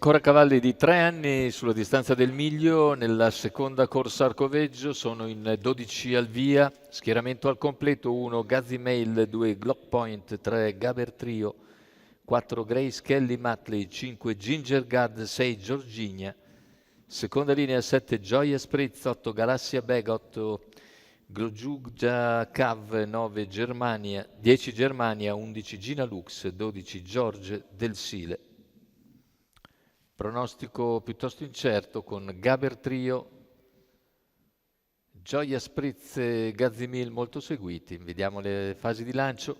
Ancora cavalli di 3 anni sulla distanza del miglio nella seconda corsa arcoveggio, sono in 12 al via, schieramento al completo: 1 Gazzi Mail, 2 Glock Point, 3 Gaber Trio, 4 Grace Kelly Matley, 5 Ginger Gad, 6 Giorginia, seconda linea 7 Gioia Spritz, 8 Galassia Beg, 8 Glojugja Cav, 9 Germania, 10 Germania, 11 Gina Lux, 12 George Del Sile. Pronostico piuttosto incerto con Gaber Trio, Gioia Spritz e Gazzimil molto seguiti. Vediamo le fasi di lancio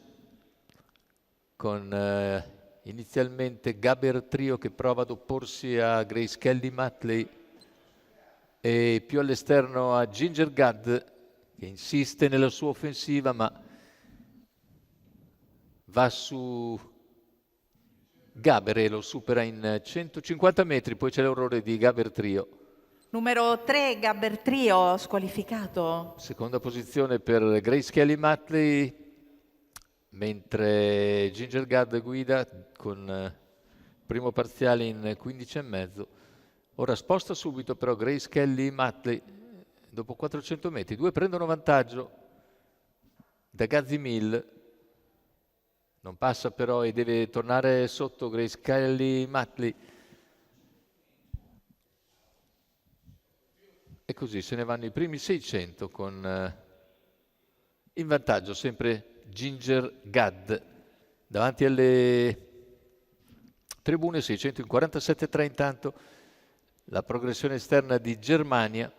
con inizialmente Gaber Trio che prova ad opporsi a Grace Kelly Matley e più all'esterno a Ginger Gad, che insiste nella sua offensiva ma va su Gaber e lo supera in 150 metri, poi c'è l'errore di Gaber Trio. Numero 3, Gaber Trio, squalificato. Seconda posizione per Grace Kelly Matley, mentre Ginger Gad guida con primo parziale in 15,5. Ora sposta subito però Grace Kelly Matley dopo 400 metri. Due prendono vantaggio da Gazzi Mill. Non passa però e deve tornare sotto Grace Kelly Matley. E così se ne vanno i primi 600 con in vantaggio sempre Ginger Gad davanti alle tribune. 600 in 47,3 intanto la progressione esterna di Germania,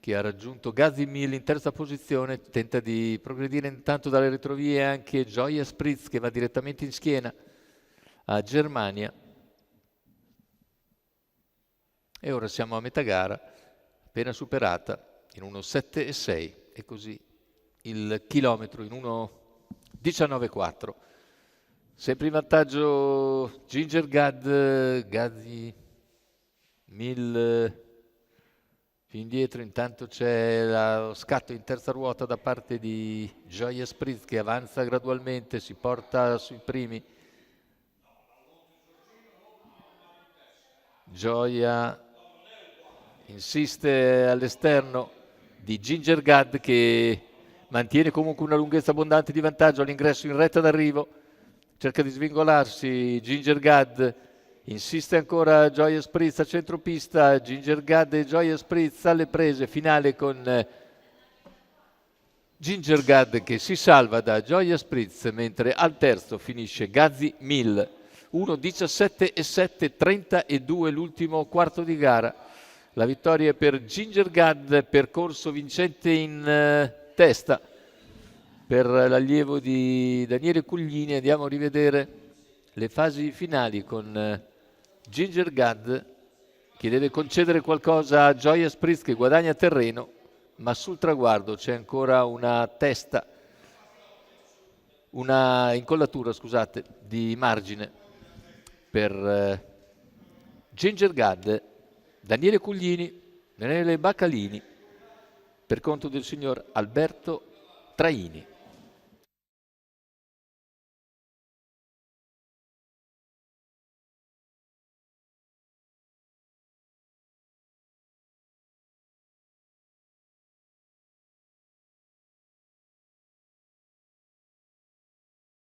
che ha raggiunto Gazzi Mill in terza posizione. Tenta di progredire intanto dalle retrovie anche Gioia Spritz, che va direttamente in schiena a Germania. E ora siamo a metà gara, appena superata in 1,7,6, e così il chilometro in 1,19,4. Sempre in vantaggio Ginger Gad, Gazzi Mill più indietro. Intanto c'è lo scatto in terza ruota da parte di Gioia Spritz, che avanza gradualmente, si porta sui primi. Gioia insiste all'esterno di Ginger Gad, che mantiene comunque una lunghezza abbondante di vantaggio all'ingresso in retta d'arrivo. Cerca di svincolarsi Ginger Gad, insiste ancora Gioia Spritz a centropista. Ginger Gad e Gioia Spritz alle prese, finale con Ginger Gad che si salva da Gioia Spritz, mentre al terzo finisce Gazzi Mill. 1,17,7, 32 l'ultimo quarto di gara. La vittoria per Ginger Gad, percorso vincente in testa per l'allievo di Daniele Cuglini. Andiamo a rivedere le fasi finali con Ginger Gad, che deve concedere qualcosa a Gioia Spritz, che guadagna terreno, ma sul traguardo c'è ancora una testa, una incollatura, scusate, di margine per Ginger Gad. Daniele Cuglini, Daniele Baccalini, per conto del signor Alberto Traini.